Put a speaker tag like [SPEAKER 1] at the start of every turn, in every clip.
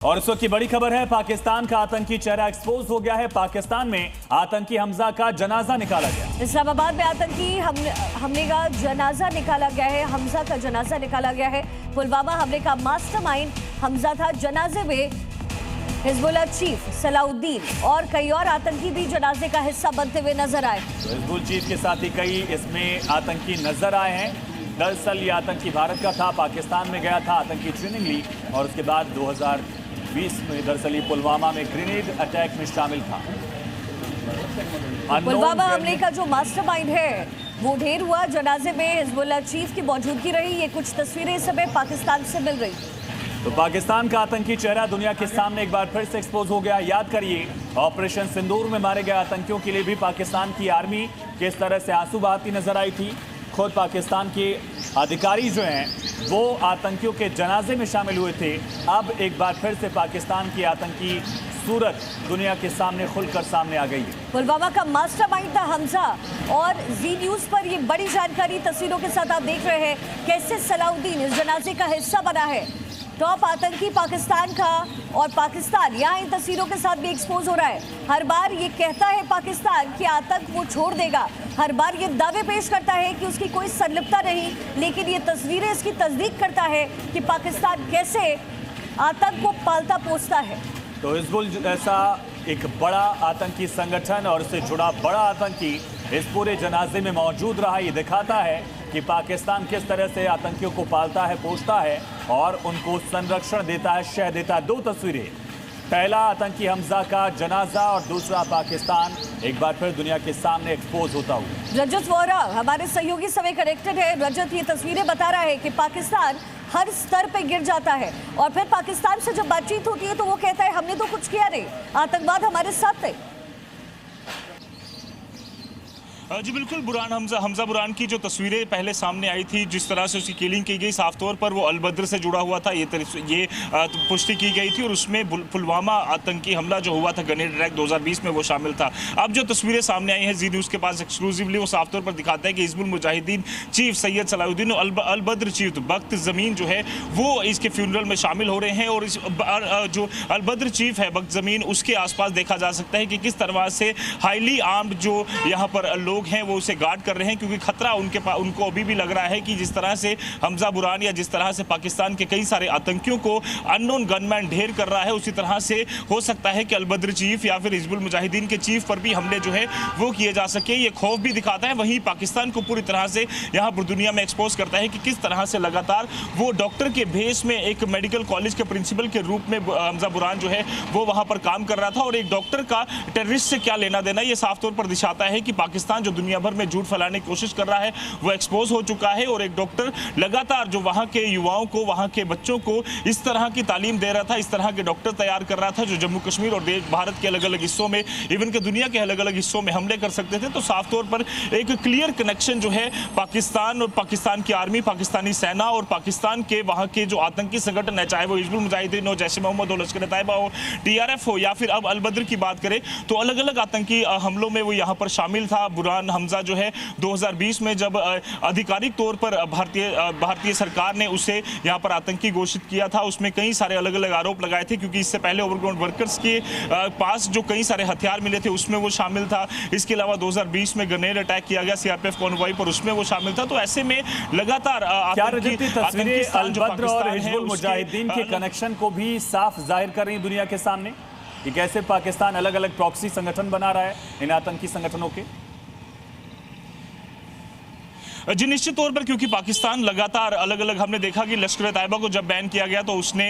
[SPEAKER 1] और इस वक्त की बड़ी खबर है, पाकिस्तान का आतंकी चेहरा एक्सपोज हो गया है। पाकिस्तान में आतंकी हमजा का जनाजा निकाला गया।
[SPEAKER 2] इस्लामाबाद में आतंकी हमले का जनाजा निकाला गया है। हमजा का जनाजा निकाला गया है। पुलवामा हमले का मास्टरमाइंड हमजा था। जनाजे में हिजबुल्लाह चीफ सलाउद्दीन और कई और आतंकी भी जनाजे का हिस्सा बनते हुए नजर आए।
[SPEAKER 1] तो हिजबुल चीफ के साथ ही कई इसमें आतंकी नजर आए हैं। दरअसल ये आतंकी भारत का था, पाकिस्तान में गया था, आतंकी ट्रेनिंग ली और उसके बाद 2020 में दरअसल ये पुलवामा में ग्रेनेड अटैक में शामिल था।
[SPEAKER 2] पुलवामा हमले का जो मास्टरमाइंड है वो ढेर हुआ। जनाजे में हिजबुल्लाह चीफ की मौजूदगी रही। ये कुछ तस्वीरें इस समय पाकिस्तान से मिल रही।
[SPEAKER 1] तो पाकिस्तान का आतंकी चेहरा दुनिया के सामने एक बार फिर से एक्सपोज हो गया। याद करिए, ऑपरेशन सिंदूर में मारे गए आतंकियों के लिए भी पाकिस्तान की आर्मी किस तरह से आंसू बहाती नजर आई थी। खुद पाकिस्तान के अधिकारी जो हैं वो आतंकियों के जनाजे में शामिल हुए थे। अब एक बार फिर से पाकिस्तान की आतंकी सूरत दुनिया के सामने खुलकर सामने आ गई है।
[SPEAKER 2] पुलवामा का मास्टरमाइंड था हमजा और जी न्यूज पर ये बड़ी जानकारी तस्वीरों के साथ आप देख रहे हैं कैसे सलाउद्दीन इस जनाजे का हिस्सा बना है। टॉप आतंकी पाकिस्तान का और पाकिस्तान यहाँ इन तस्वीरों के साथ भी एक्सपोज हो रहा है। हर बार ये कहता है पाकिस्तान कि आतंक वो छोड़ देगा, हर बार ये दावे पेश करता है कि उसकी कोई संलिप्तता नहीं, लेकिन ये तस्वीरें इसकी तस्दीक करता है कि पाकिस्तान कैसे आतंक को पालता पोसता है।
[SPEAKER 1] तो हिजबुल जैसा एक बड़ा आतंकी संगठन और उससे जुड़ा बड़ा आतंकी इस पूरे जनाजे में मौजूद रहा। ये दिखाता है कि पाकिस्तान किस तरह से आतंकियों को पालता है, पोषता है और उनको संरक्षण देता है, शह देता है। दो तस्वीरें, पहला आतंकी हमजा का जनाजा और दूसरा पाकिस्तान एक बार फिर दुनिया के सामने एक्सपोज होता हुआ।
[SPEAKER 2] रजत वोरा हमारे सहयोगी समय कनेक्टेड है। रजत, ये तस्वीरें बता रहा है कि पाकिस्तान हर स्तर पे गिर जाता है और फिर पाकिस्तान से जब बातचीत होती है तो वो कहता है हमने तो कुछ किया नहीं, आतंकवाद हमारे साथ थे।
[SPEAKER 3] जी बिल्कुल, हमजा बुरहान की जो तस्वीरें पहले सामने आई थी, जिस तरह से उसकी किलिंग की गई, साफ तौर पर वो अलबद्र से जुड़ा हुआ था, ये पुष्टि की गई थी और उसमें पुलवामा आतंकी हमला जो हुआ था, ग्रेनेड अटैक 2020 में वो शामिल था। अब जो तस्वीरें सामने आई हैं जी न्यूज़ के पास एक्सक्लूसिवली, वो साफ तौर पर दिखाता है कि हिजबुल मुजाहिदीन चीफ सैयद सलाउद्दीन और अलबद्र चीफ बख्त ज़मीन जो है वो इसके फ्यूनरल में शामिल हो रहे हैं। और जो अलबद्र चीफ है बख्त ज़मीन, उसके आसपास देखा जा सकता है कि किस तरह से हाईली आर्म्ड जो यहाँ पर लोग हैं वो उसे गार्ड कर रहे हैं, क्योंकि खतरा उनको अभी भी लग रहा है कि जिस तरह से हमजा बुरहान या जिस तरह से पाकिस्तान के कई सारे आतंकियों को अननोन गनमैन ढेर कर रहा है, उसी तरह से हो सकता है कि अलबद्र चीफ या फिर हिजबुल मुजाहिदीन के चीफ पर भी हमले जो है वो किए जा सके। ये खौफ भी दिखाता है। वहीं पाकिस्तान को पूरी तरह से यहाँ पर दुनिया में एक्सपोज करता है कि किस तरह से लगातार वो डॉक्टर के भेष में एक मेडिकल कॉलेज के प्रिंसिपल के रूप में हमजा बुरहान जो है वो वहाँ पर काम कर रहा था और एक डॉक्टर का टेररिस्ट से क्या लेना देना, ये साफ तौर पर दिखाता है कि पाकिस्तान दुनिया भर में झूठ फैलाने की कोशिश कर रहा है वो एक्सपोज हो चुका है। और एक डॉक्टर लगातार जो वहां के युवाओं को, वहां के बच्चों को इस तरह की तालीम दे रहा था, इस तरह के डॉक्टर तैयार कर रहा था जो जम्मू कश्मीर और भारत के अलग अलग हिस्सों में, इवन के दुनिया के अलग अलग हिस्सों में हमले कर सकते थे। तो साफ तौर पर एक क्लियर कनेक्शन जो है पाकिस्तान और पाकिस्तान की आर्मी, पाकिस्तानी सेना और पाकिस्तान के वहां के जो आतंकी संगठन है, चाहे वो हिजबुल मुजाहिदीन हो, जैश ए मोहम्मद हो, लश्कर ए तैयबा हो, TRF हो या फिर अब अलबद्र की बात करें, तो अलग अलग आतंकी हमलों में वो यहाँ पर शामिल था। बुरहान हमजा जो है 2020 में जब आधिकारिक तौर पर भारतीय सरकार ने उसे यहाँ पर आतंकी घोषित किया था, उसमें कई सारे अलग अलग आरोप लगाए थे, क्योंकि इससे पहले ओवरग्राउंड वर्कर्स के पास जो कई सारे हथियार मिले थे उसमें वो शामिल था। इसके अलावा 2020 में ग्रेनेड अटैक किया गया CRPF कॉन्वॉय पर, उसमें वो शामिल था। तो ऐसे में लगातार
[SPEAKER 1] तस्वीरें अलबद्र और हिजबुल मुजाहिदीन के कनेक्शन को भी साफ जाहिर कर रही दुनिया के सामने कि कैसे पाकिस्तान अलग अलग प्रॉक्सी संगठन बना रहा है इन आतंकी संगठनों के।
[SPEAKER 3] जी निश्चित तौर पर, क्योंकि पाकिस्तान लगातार अलग अलग, हमने देखा कि लश्कर ए तैयबा को जब बैन किया गया तो उसने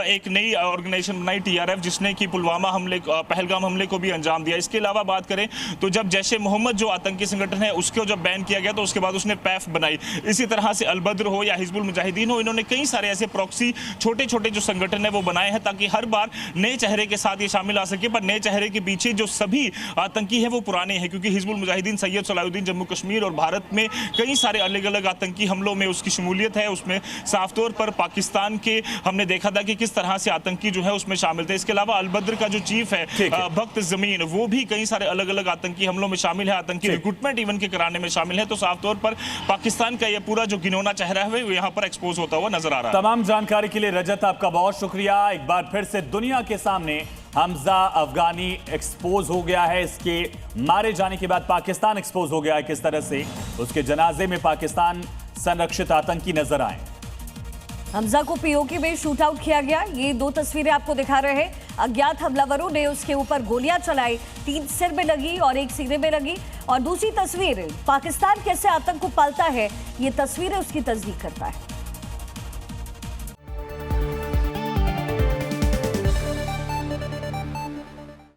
[SPEAKER 3] एक नई ऑर्गेनाइजेशन बनाई TRF, जिसने कि पुलवामा हमले, पहलगाम हमले को भी अंजाम दिया। इसके अलावा बात करें तो जब जैश ए मोहम्मद जो आतंकी संगठन है उसको जब बैन किया गया तो उसके बाद उसने PAF बनाई। इसी तरह से अलबद्र हो या हिजबुल मुजाहिदीन हो, इन्होंने कई सारे ऐसे प्रॉक्सी छोटे छोटे जो संगठन है वो बनाए हैं, ताकि हर बार नए चेहरे के साथ ये शामिल आ सके। पर नए चेहरे के पीछे जो सभी आतंकी है वो पुराने हैं, क्योंकि हिजबुल मुजाहिदीन सैयद सलाउद्दीन जम्मू कश्मीर और भारत में कई कई सारे अलग अलग आतंकी हमलों में उसकी शमूलियत है। उसमें साफ तौर पर पाकिस्तान के हमने देखा था कि किस तरह से आतंकी जो है उसमें शामिल थे। इसके अलावा अलबद्र का जो चीफ है भक्त जमीन, वो भी कई सारे अलग अलग आतंकी हमलों में शामिल है, आतंकी रिक्रूटमेंट इवन के कराने में शामिल है। तो साफ तौर पर पाकिस्तान का यह पूरा जो गिनौना चेहरा है वो यहाँ पर एक्सपोज होता हुआ नजर आ रहा है।
[SPEAKER 1] तमाम जानकारी के लिए रजत आपका बहुत शुक्रिया। एक बार फिर से दुनिया के सामने हमजा अफगानी एक्सपोज हो गया है। इसके मारे जाने के बाद पाकिस्तान एक्सपोज हो गया है, किस तरह से उसके जनाजे में पाकिस्तान संरक्षित आतंकी नजर आए।
[SPEAKER 2] हमजा को पीओके में शूट आउट किया गया। ये 2 तस्वीरें आपको दिखा रहे हैं। अज्ञात हमलावरों ने उसके ऊपर गोलियां चलाई, 3 सिर में लगी और 1 सीने में लगी। और दूसरी तस्वीर पाकिस्तान कैसे आतंक को पालता है, ये तस्वीरें उसकी तस्दीक करता है।